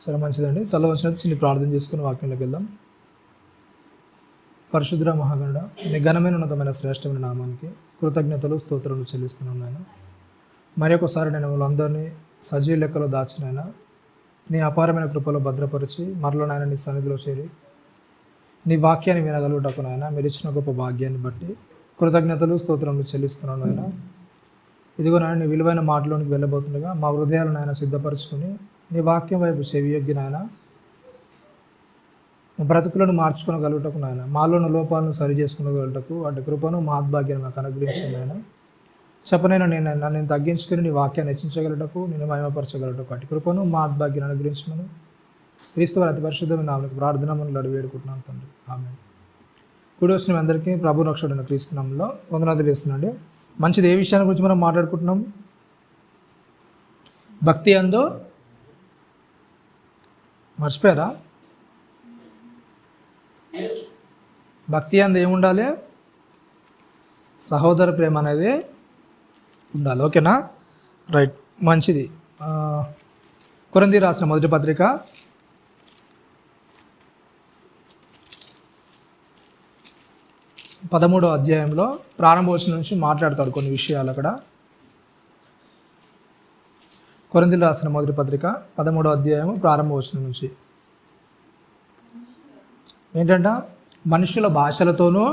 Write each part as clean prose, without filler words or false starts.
సరే, మంచిదండి. తల వచ్చినట్టు చిన్న ప్రార్థన చేసుకుని వాక్యంలోకి వెళ్దాం. పరిశుద్ధ మహాగణుడ, నీ ఘనమైన ఉన్నతమైన శ్రేష్టమైన నామానికి కృతజ్ఞతలు స్తోత్రాలు చెల్లిస్తున్నాను నాయన. మరి ఒకసారి నేను వాళ్ళందరినీ సజీవ లెక్కలో దాచినాయన, నీ అపారమైన కృపలో భద్రపరిచి మరలో నాయన నీ సన్నిధిలో చేరి నీ వాక్యాన్ని వినగలుగుటకు నాయన మీరు ఇచ్చిన గొప్ప భాగ్యాన్ని బట్టి కృతజ్ఞతలు స్తోత్రములు చెల్లిస్తున్నాను నాయన. ఇదిగో నాయన నీ విలువైన మాటలోనికి వెళ్ళబోతుండగా మా హృదయాలను నాయన సిద్ధపరచుకొని నీ వాక్యం వైపు చెవియొగ్గి నాయన మా బ్రతుకులను మార్చుకోగలుగుటకు నాయన, మాలోని లోపాలను సరి చేసుకునగలుగుటకు వాటి కృపను మహాద్భాగ్యాన్ని మాకు అనుగ్రహించింది నాయన. చెప్పనైనా నన్ను తగ్గించుకుని నీ వాక్యాన్ని హెచ్చించగలుగుటకు, నేను మహిమపరచగలుగుటకు వాటి కృపను మహాద్భాగ్యాన్ని అనుగ్రహించమని క్రీస్తు వారి అతి పరిశుద్ధమైన నామమునకు ప్రార్థన మనం వేడుకుంటున్నాను తండ్రి, ఆమేన్. కూడి వచ్చిన అందరికీ ప్రభు రక్షకుడైన క్రీస్తు నామములో వందనాలు చేస్తున్నాండి. మంచిది. ఏ విషయాన్ని గురించి మనం మాట్లాడుకుంటున్నాం? భక్తి అందు మర్చిపోయారా? భక్తి అందు ఏముండాలి? సహోదర ప్రేమ అనేది ఉండాలి. ఓకేనా? రైట్, మంచిది. కొరింథీ రాసిన మొదటి పత్రిక 13వ అధ్యాయంలో ప్రారంభవచనం నుంచి మాట్లాడతాడు కొన్ని విషయాలు. అక్కడ కొరింథీలు రాసిన మొదటి పత్రిక 13వ అధ్యాయం ప్రారంభవచనం నుంచి ఏంటంట? మనుషుల భాషలతోనూ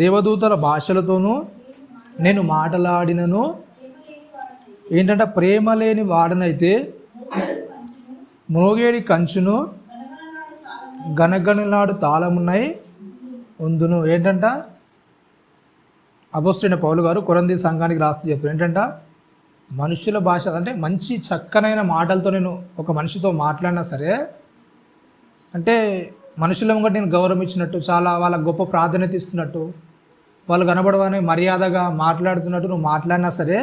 దేవదూతల భాషలతోనూ నేను మాట్లాడినను ఏంటంట? ప్రేమ లేని వాడనైతే మోగేడి కంచును గనగనలాడు తాళమున్నాయి ఉందును. ఏంటంట? అపోస్తలుడైన పౌలు గారు కొరింథీ సంఘానికి రాస్తూ చెప్పారు ఏంటంట? మనుషుల భాష అంటే మంచి చక్కనైన మాటలతో నేను ఒక మనిషితో మాట్లాడినా సరే, అంటే మనుషుల ముంగట నేను గౌరవం ఇచ్చినట్టు, చాలా వాళ్ళకి గొప్ప ప్రాధాన్యత ఇస్తున్నట్టు, వాళ్ళు కనబడవని మర్యాదగా మాట్లాడుతున్నట్టు నువ్వు మాట్లాడినా సరే,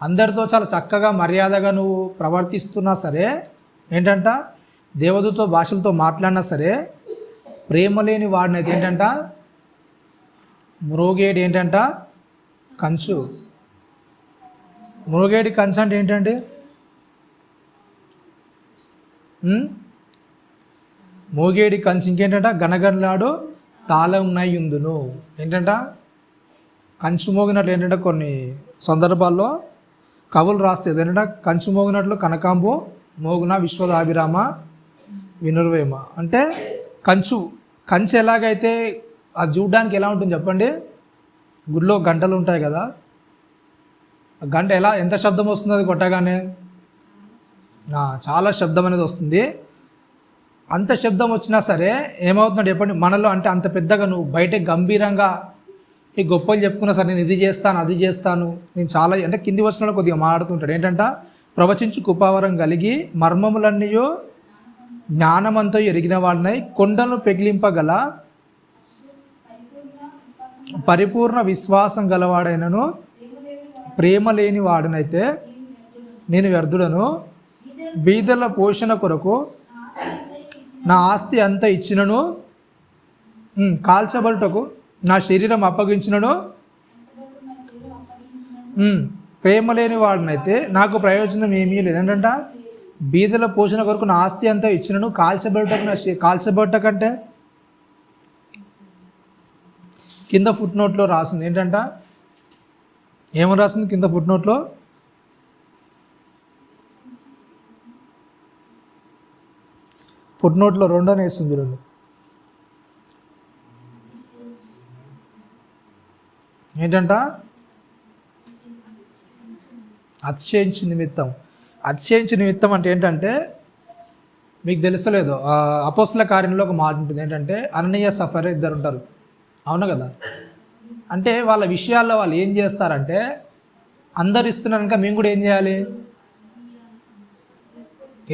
అందరితో చాలా చక్కగా మర్యాదగా నువ్వు ప్రవర్తిస్తున్నా సరే, ఏంటంట? దేవదూత భాషలతో మాట్లాడినా సరే, ప్రేమ లేని వాడినైతే ఏంటంట? మ్రోగేడి ఏంటంట? కంచు. మ్రోగేడి కంచు అంటే ఏంటండి? మోగేడి కంచు ఇంకేంటంట? గనగనలాడు తాళం నయ్యుందును. ఏంటంట? కంచు మోగినట్లు ఏంటంటే కొన్ని సందర్భాల్లో కవులు రాస్తే ఏంటంటే కంచు మోగినట్లు కనకాంబు మోగున విశ్వదాభిరామ వినుర్వేమ. అంటే కంచు ఎలాగైతే అది చూడడానికి ఎలా ఉంటుంది చెప్పండి? గుడిలో గంటలు ఉంటాయి కదా, ఆ గంట ఎంత శబ్దం వస్తుంది అది కొట్టగానే? చాలా శబ్దం అనేది వస్తుంది. అంత శబ్దం వచ్చినా సరే ఏమవుతుందంటే చెప్పండి, మనలో అంటే అంత పెద్దగా నువ్వు బయట గంభీరంగా ఈ గొప్పలు చెప్పుకున్నా సరే, నేను ఇది చేస్తాను అది చేస్తాను, నేను చాలా అంటే కింది వచ్చిన కొద్దిగా మాట్లాడుతుంటాడు. ఏంటంట? ప్రవచించు కృపావరం కలిగి మర్మములన్నయో జ్ఞానమంతో ఎరిగిన వాడినై కొండలను పెగిలింపగల పరిపూర్ణ విశ్వాసం గలవాడైనను ప్రేమ లేని వాడినైతే నేను వ్యర్థుడను. బీదల పోషణ కొరకు నా ఆస్తి అంతా ఇచ్చినను, కాల్చబడుటకు నా శరీరం అప్పగించినను ప్రేమ లేని వాడినైతే నాకు ప్రయోజనం ఏమీ లేదు. ఏంటంట? బీదల పోషణ కొరకు నా ఆస్తి అంతా ఇచ్చినను కాల్చబడటకంటే కింద ఫుట్ నోట్లో రాసింది ఏంటంట? ఏమని రాసింది కింద ఫుట్ నోట్లో? ఫుట్ నోట్లో 2 అని వేస్తుంది చూడండి. ఏంటంట? అతిశయించు నిమిత్తం. అతిశయించు నిమిత్తం అంటే ఏంటంటే మీకు తెలుసలేదు, అపోస్తల కార్యంలో ఒక మాట ఉంటుంది ఏంటంటే అననీయ సఫర్ ఇద్దరు ఉంటారు, అవును కదా? అంటే వాళ్ళ విషయాల్లో వాళ్ళు ఏం చేస్తారంటే, అందరు ఇస్తున్నారనుక మేము కూడా ఏం చేయాలి?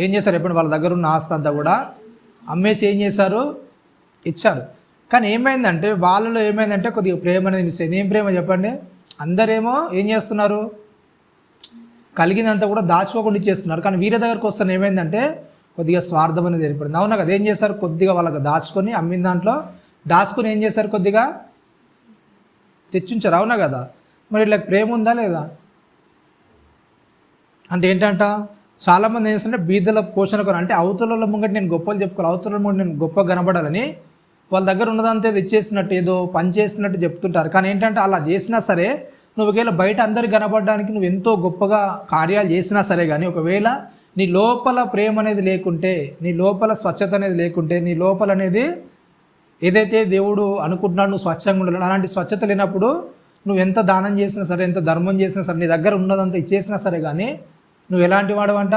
ఏం చేశారు ఎప్పుడు? వాళ్ళ దగ్గర ఉన్న ఆస్తి అంతా కూడా అమ్మేసి ఏం చేశారు? ఇచ్చారు. కానీ ఏమైందంటే వాళ్ళలో ఏమైందంటే కొద్దిగా ప్రేమ అనేది మిస్ అయింది. ఏం ప్రేమ చెప్పండి? అందరేమో ఏం చేస్తున్నారు? కలిగినంత కూడా దాచుకోకుండా ఇచ్చేస్తున్నారు. కానీ వీరి దగ్గరకు వస్తాను ఏమైందంటే కొద్దిగా స్వార్థం అనేది ఏర్పడింది, అవునా కదా? ఏం చేశారు? కొద్దిగా వాళ్ళకి దాచుకొని అమ్మిన దాంట్లో దాచుకొని ఏం చేశారు? కొద్దిగా తెచ్చుంచారు, అవునా కదా? మరి ఇట్లా ప్రేమ ఉందా లేదా? అంటే ఏంటంట? చాలామంది ఏం చేస్తుంటే బీదల పోషణ కొరకు, అంటే అవతల ముంగట నేను గొప్పలు చెప్పుకోవాలి, అవతల ముంగట నేను గొప్ప కనబడాలని వాళ్ళ దగ్గర ఉన్నదంతా ఏదో ఇచ్చేసినట్టు, ఏదో పని చేసినట్టు చెప్తుంటారు. కానీ ఏంటంటే అలా చేసినా సరే, నువ్వు ఒకవేళ బయట అందరికి కనబడడానికి నువ్వు ఎంతో గొప్పగా కార్యాలు చేసినా సరే, కానీ ఒకవేళ నీ లోపల ప్రేమ అనేది లేకుంటే, నీ లోపల స్వచ్ఛత అనేది లేకుంటే, నీ లోపల అనేది ఏదైతే దేవుడు అనుకుంటున్నాడు నువ్వు స్వచ్ఛంగా ఉండాలి, అలాంటి స్వచ్ఛత లేనప్పుడు నువ్వు ఎంత దానం చేసినా సరే, ఎంత ధర్మం చేసినా సరే, నీ దగ్గర ఉన్నదంతా ఇచ్చేసినా సరే, కానీ నువ్వు ఎలాంటి వాడవంట,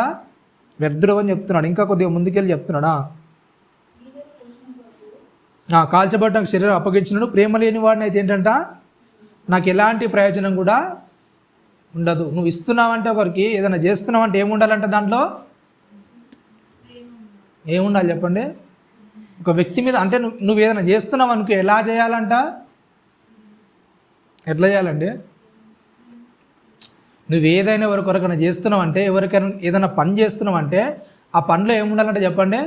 వ్యర్థుడు అని చెప్తున్నాడు. ఇంకా కొద్దిగా ముందుకెళ్ళి చెప్తున్నాడా, కాల్చబడ్డానికి శరీరం అప్పగించినాడు, ప్రేమ లేని వాడిని అయితే ఏంటంట, నాకు ఎలాంటి ప్రయోజనం కూడా ఉండదు. నువ్వు ఇస్తున్నావంటే ఒకరికి, ఏదైనా చేస్తున్నావంటే ఏముండాలంట, దాంట్లో ఏముండాలి చెప్పండి. ఒక వ్యక్తి మీద, అంటే నువ్వు ఏదైనా చేస్తున్నావు అనుకో, ఎలా చేయాలంట, ఎట్లా చేయాలండి, నువ్వు ఏదైనా ఎవరికొరకైనా చేస్తున్నావు అంటే, ఎవరికైనా ఏదైనా పని చేస్తున్నావు అంటే ఆ పనిలో ఏముండాలంటే చెప్పండి,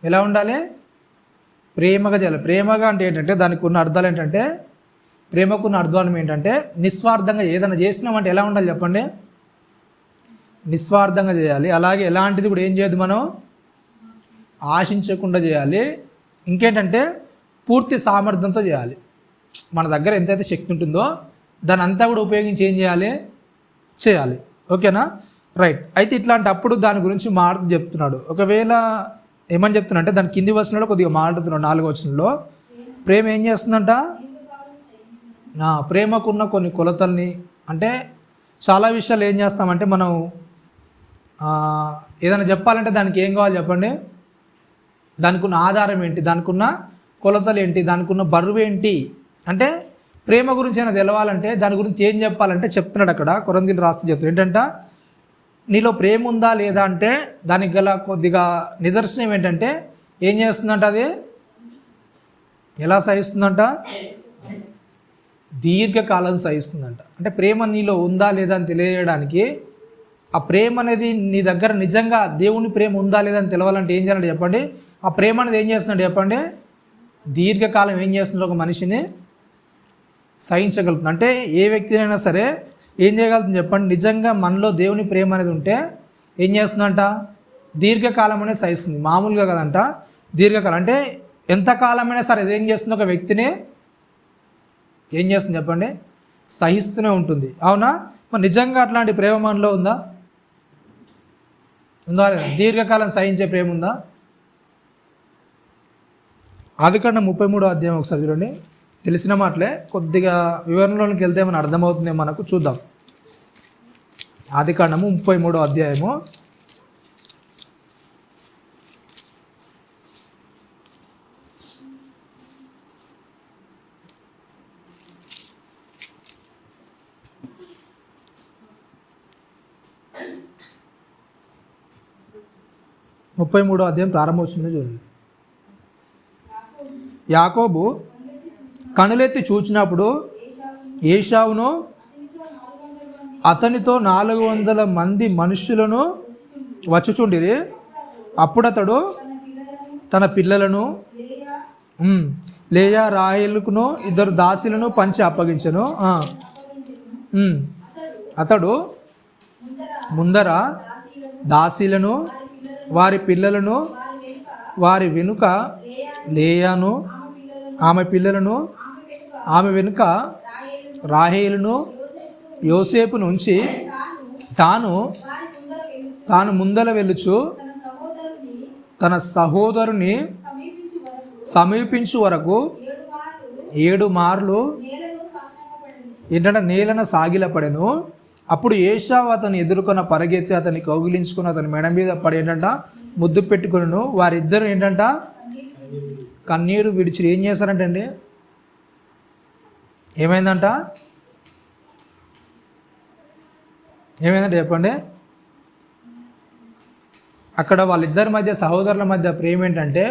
ఎలా ఉండాలి, ప్రేమగా చేయాలి. ప్రేమగా అంటే ఏంటంటే దానికి ఉన్న అర్థాలు ఏంటంటే, ప్రేమకున్న అర్థం ఏంటంటే నిస్వార్థంగా ఏదైనా చేసినామంటే ఎలా ఉండాలి చెప్పండి, నిస్వార్థంగా చేయాలి. అలాగే ఎలాంటిది కూడా ఏం చేయదు, మనం ఆశించకుండా చేయాలి. ఇంకేంటంటే పూర్తి సామర్థ్యంతో చేయాలి. మన దగ్గర ఎంతైతే శక్తి ఉంటుందో దాని అంతా కూడా ఉపయోగించి ఏం చేయాలి. ఓకేనా, రైట్. అయితే ఇట్లాంటి అప్పుడు దాని గురించి మాట్లాడుతూ చెప్తున్నాడు. ఒకవేళ ఏమని చెప్తున్నా అంటే, దాని కింది వచనంలో కొద్దిగా మాట్లాడుతున్నాడు, 4వ వచనంలో. ప్రేమ ఏం చేస్తుందంట, ప్రేమకున్న కొన్ని కొలతల్ని, అంటే చాలా విషయాలు ఏం చేస్తామంటే, మనం ఏదైనా చెప్పాలంటే దానికి ఏం కావాలి చెప్పండి, దానికి ఉన్న ఆధారం ఏంటి, దానికి ఉన్న కొలతలు ఏంటి, దానికి ఉన్న బరువు ఏంటి, అంటే ప్రేమ గురించి అయినా తెలవాలంటే దాని గురించి ఏం చెప్పాలంటే చెప్తున్నాడు అక్కడ. కొరింథీయులకు రాస్తూ చెప్తున్నాడు ఏంటంట, నీలో ప్రేమ ఉందా లేదా అంటే దానికి గల కొద్దిగా నిదర్శనం ఏంటంటే, ఏం చేస్తుందంట, అది ఎలా సహిస్తుందంట, దీర్ఘకాలం సహిస్తుందంట. అంటే ప్రేమ నీలో ఉందా లేదా అని తెలియజేయడానికి, ఆ ప్రేమ అనేది నీ దగ్గర నిజంగా దేవుని ప్రేమ ఉందా లేదా అని తెలవాలంటే ఏం చేయాలంటే చెప్పండి, ఆ ప్రేమ అనేది ఏం చేస్తున్నాడు చెప్పండి, దీర్ఘకాలం ఏం చేస్తున్నాడు, ఒక మనిషిని సహించగలుగుతుంది. అంటే ఏ వ్యక్తినైనా సరే ఏం చేయగలుగుతుంది చెప్పండి, నిజంగా మనలో దేవుని ప్రేమ అనేది ఉంటే ఏం చేస్తుందంట, దీర్ఘకాలం అనేది సహిస్తుంది. మామూలుగా కదంట, దీర్ఘకాలం అంటే ఎంతకాలమైనా సరే ఏం చేస్తుంది, ఒక వ్యక్తిని ఏం చేస్తుంది చెప్పండి, సహిస్తూనే ఉంటుంది. అవునా, మరి నిజంగా అట్లాంటి ప్రేమ మనలో ఉందా లేదా, దీర్ఘకాలం సహించే ప్రేమ ఉందా? ఆదికాండం 33వ అధ్యాయం ఒకసారి చూడండి. తెలిసిన మాటలే, కొద్దిగా వివరణలోకి వెళ్తే మనం అర్థమవుతుంది మనకు, చూద్దాం. ఆదికాండము 33వ అధ్యాయము 33వ అధ్యాయం ప్రారంభమవుతుందో చూడండి. యాకోబు కనులెత్తి చూచినప్పుడు ఏశావును అతనితో 400 మంది మనుష్యులను వచ్చుచుండిరి. అప్పుడు అతడు తన పిల్లలను లేయా రాహేలుకును 2 దాసీలను పంచి అప్పగించెను. అతడు ముందర దాసీలను, వారి పిల్లలను, వారి వెనుక లేయాను, ఆమె పిల్లలను, ఆమె వెనుక రాహేలును, యోసేపును ఉంచి తాను ముందర వెళ్ళుచు తన సహోదరుని సమీపించు వరకు 7 మార్లు ఏంటంటే నేలను సాగిలపడెను. అప్పుడు ఏశావు అతను ఎదుర్కొన్న పరిగెత్తి అతన్ని కౌగిలించుకుని అతని మెడ మీద పడి ఏంటంట ముద్దు పెట్టుకును. వారిద్దరు ఏంటంట కన్నీరు విడిచి ఏం చేశారంటండి, ఏమైందంటే చెప్పండి. అక్కడ వాళ్ళిద్దరి మధ్య, సహోదరుల మధ్య ప్రేమ ఏంటంటే,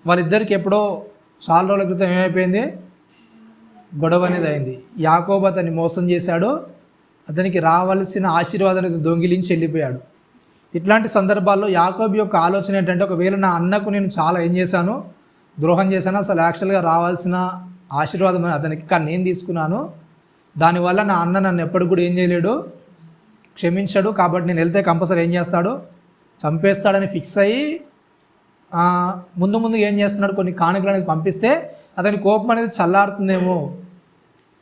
వాళ్ళిద్దరికి ఎప్పుడో చాలా రోజుల క్రితం ఏమైపోయింది, గొడవ అనేది అయింది. యాకోబు అతన్ని మోసం చేశాడు, అతనికి రావాల్సిన ఆశీర్వాదాన్ని దొంగిలించి వెళ్ళిపోయాడు. ఇట్లాంటి సందర్భాల్లో యాకోబు యొక్క ఆలోచన ఏంటంటే, ఒకవేళ నా అన్నకు నేను చాలా ఏం చేశాను, ద్రోహం చేశాను, అసలు యాక్చువల్గా రావాల్సిన ఆశీర్వాదం అతనికి కానీ నేను తీసుకున్నాను, దానివల్ల నా అన్న నన్ను ఎప్పటికి కూడా ఏం చేయలేడు, క్షమించడు, కాబట్టి నేను వెళ్తే కంపల్సరీ ఏం చేస్తాడు, చంపేస్తాడని ఫిక్స్ అయ్యి ముందు ముందు ఏం చేస్తున్నాడు, కొన్ని కానుకలు అనేది పంపిస్తే అతని కోపం అనేది చల్లారుతుందేమో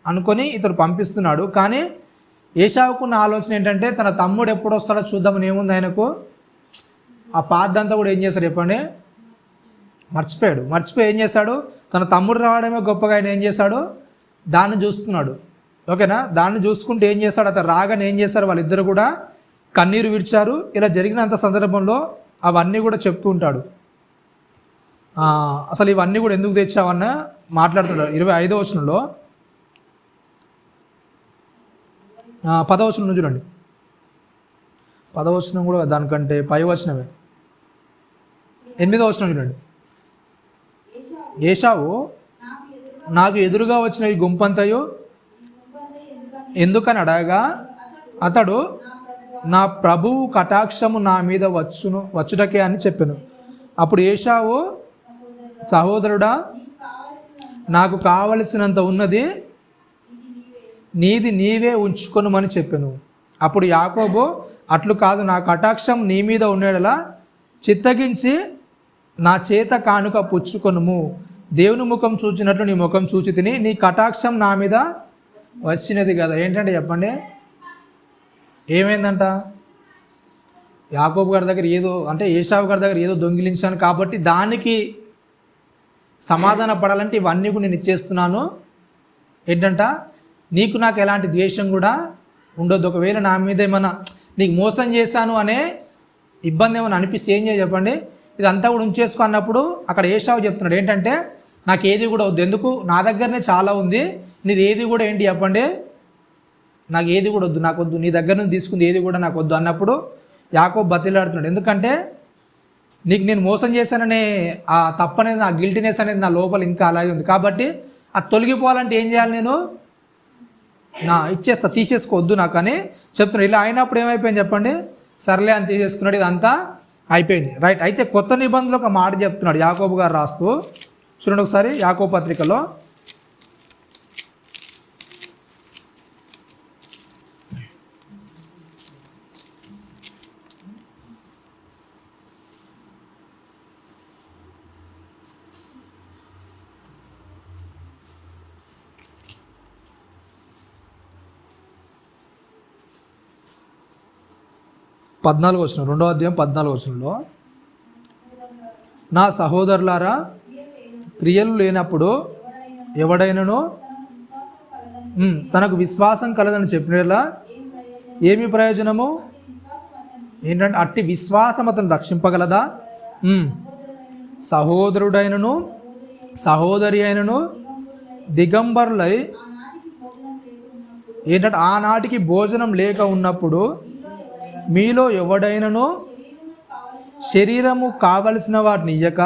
అనుకొని ఇతడు పంపిస్తున్నాడు. కానీ ఏశావుకున్న ఆలోచన ఏంటంటే తన తమ్ముడు ఎప్పుడు వస్తాడో చూద్దామని ఏముంది ఆయనకు, ఆ పాదంతా కూడా ఏం చేశాడు చెప్పండి, మర్చిపోయి ఏం చేశాడు, తన తమ్ముడు రావడమే గొప్పగా ఆయన ఏం చేశాడు, దాన్ని చూస్తున్నాడు. ఓకేనా, దాన్ని చూసుకుంటూ ఏం చేస్తాడు, అతను రాగానే ఏం చేశారు, వాళ్ళిద్దరు కూడా కన్నీరు విడిచారు. ఇలా జరిగినంత సందర్భంలో అవన్నీ కూడా చెప్తూ ఉంటాడు. అసలు ఇవన్నీ కూడా ఎందుకు తెచ్చావన్న మాట్లాడుతున్నాడు. 25వ వచనంలో 10వ వచనం చూడండి, 10వ వచనం కూడా దానికంటే పై వచనమే, 8వ వచనం చూడండి. ఏశావు నాకు ఎదురుగా వచ్చిన ఈ గుంపంతయు ఎందుకని అడగగా అతడు నా ప్రభువు కటాక్షము నా మీద వచ్చుటకే అని చెప్పాను. అప్పుడు ఏశావు, సహోదరుడా, నాకు కావలసినంత ఉన్నది, నీది నీవే ఉంచుకొనుమని చెప్పాను. అప్పుడు యాకోబు, అట్లు కాదు, నా కటాక్షం నీ మీద ఉండేలా చిత్తగించి నా చేత కానుక పుచ్చుకొనుము. దేవుని ముఖం చూచినట్లు నీ ముఖం చూచి తిని, నీ కటాక్షం నా మీద వచ్చినది కదా. ఏంటంటే చెప్పండి, ఏమైందంట, యాకోబు గారి దగ్గర ఏదో అంటే ఏశావు గారి దగ్గర ఏదో దొంగిలించాను కాబట్టి దానికి సమాధాన పడాలంటే ఇవన్నీ కూడా నేను ఇచ్చేస్తున్నాను. ఏంటంట, నీకు నాకు ఎలాంటి ద్వేషం కూడా ఉండొద్దు. ఒకవేళ నా మీద ఏమైనా నీకు మోసం చేశాను అనే ఇబ్బంది ఏమైనా అనిపిస్తే ఏం చేయ చెప్పండి, ఇదంతా కూడా ఉంచేసుకో అన్నప్పుడు అక్కడ ఏశావు చెప్తున్నాడు ఏంటంటే, నాకు ఏది కూడా వద్దు, ఎందుకు నా దగ్గరనే చాలా ఉంది, నీది ఏది కూడా ఏంటి చెప్పండి, నాకు ఏది కూడా వద్దు, నాకు వద్దు, నీ దగ్గర నుంచి తీసుకుంది ఏది కూడా నాకు వద్దు అన్నప్పుడు యాకోబు బతిలాడుతున్నాడు. ఎందుకంటే నీకు నేను మోసం చేశాననే ఆ తప్పనేది, నా గిల్టీనెస్ అనేది నా లోపల ఇంకా అలాగే ఉంది. కాబట్టి అది తొలగిపోవాలంటే ఏం చేయాలి, నేను ఇచ్చేస్తా, తీసేసుకోవద్దు నాకు అని చెప్తున్నాడు. ఇలా అయినప్పుడు ఏమైపోయింది చెప్పండి, సర్లే అని తీసేసుకున్నాడు, ఇదంతా అయిపోయింది. రైట్. అయితే కొత్త నిబంధనలో ఒక మాట చెప్తున్నాడు యాకోబు గారు రాస్తూ, చూడండి ఒకసారి యాకోబు పత్రికలో 14వ వచనం, 2వ అధ్యాయం 14వ వచనంలో, నా సహోదరులారా, క్రియలు లేనప్పుడు ఎవడైనను తనకు విశ్వాసం కలదని చెప్పినలా ఏమి ప్రయోజనము, ఏంటంటే అట్టి విశ్వాసం అతను రక్షింపగలదా. సహోదరుడైనను సహోదరి అయినను దిగంబరులై ఏంటంటే ఆనాటికి భోజనం లేక ఉన్నప్పుడు మీలో ఎవడైనను శరీరము కావలసిన వాటిని ఇయ్యక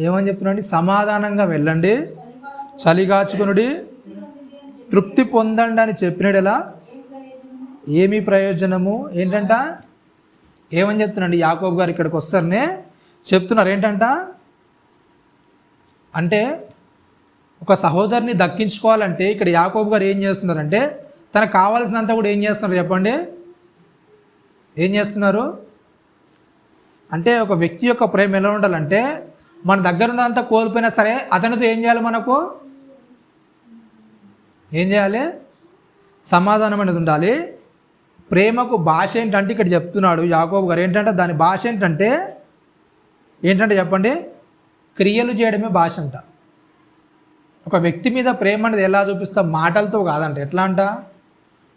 ఏమని చెప్తున్నాండి, సమాధానంగా వెళ్ళండి, చలిగాచుకునుడి, తృప్తి పొందండి అని చెప్పినడలా ఏమీ ప్రయోజనము. ఏంటంట, ఏమని చెప్తున్నాండి యాకోబు గారు ఇక్కడికి వస్తారనే చెప్తున్నారు. ఏంటంట అంటే ఒక సహోదరిని దక్కించుకోవాలంటే ఇక్కడ యాకోబు గారు ఏం చేస్తున్నారంటే తనకు కావాల్సినంత కూడా ఏం చేస్తున్నారు చెప్పండి, ఏం చేస్తున్నారు అంటే ఒక వ్యక్తి యొక్క ప్రేమ ఎలా ఉండాలంటే మన దగ్గర ఉన్నదంతా కోల్పోయినా సరే అతనితో ఏం చేయాలి, మనకు ఏం చేయాలి, సమాధానం అనేది ఉండాలి. ప్రేమకు భాష ఏంటంటే ఇక్కడ చెప్తున్నాడు యాకోబు గారు, ఏంటంటే దాని భాష ఏంటంటే చెప్పండి, క్రియలు చేయడమే భాష అంట. ఒక వ్యక్తి మీద ప్రేమ అనేది ఎలా చూపిస్తాం, మాటలతో కాదంట. ఎట్లా అంట,